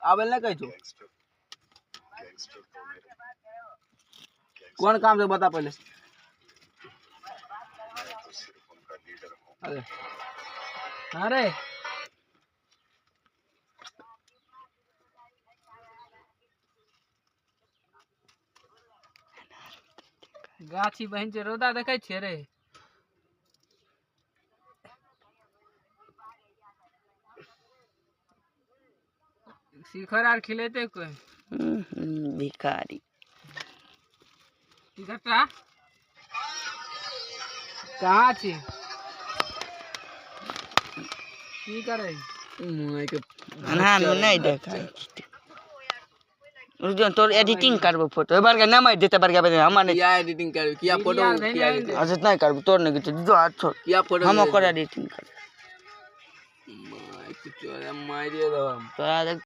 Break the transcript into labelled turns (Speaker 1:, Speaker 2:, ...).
Speaker 1: आवेल ना कही छो कौन काम से बता पहले। अरे अरे गाछी बहन छै रौदा देखे छियै रे शिखर आर खिलेते कोई
Speaker 2: भिखारी
Speaker 1: टिकटा कहाँ छी की करे मुंह के
Speaker 2: अनहान में नहीं देखाई रुजन तोर एडिटिंग करबो फोटो ए बार के ना मार देते बार के हम नहीं
Speaker 1: किया एडिटिंग कर किया फोटो किया
Speaker 2: अच्छा नहीं करबो तोर नहीं किछ जो हाथ छोड़
Speaker 1: किया फोटो
Speaker 2: हम ओकर एडिटिंग कर
Speaker 1: माय कुछ मार दिए तो
Speaker 2: तोरा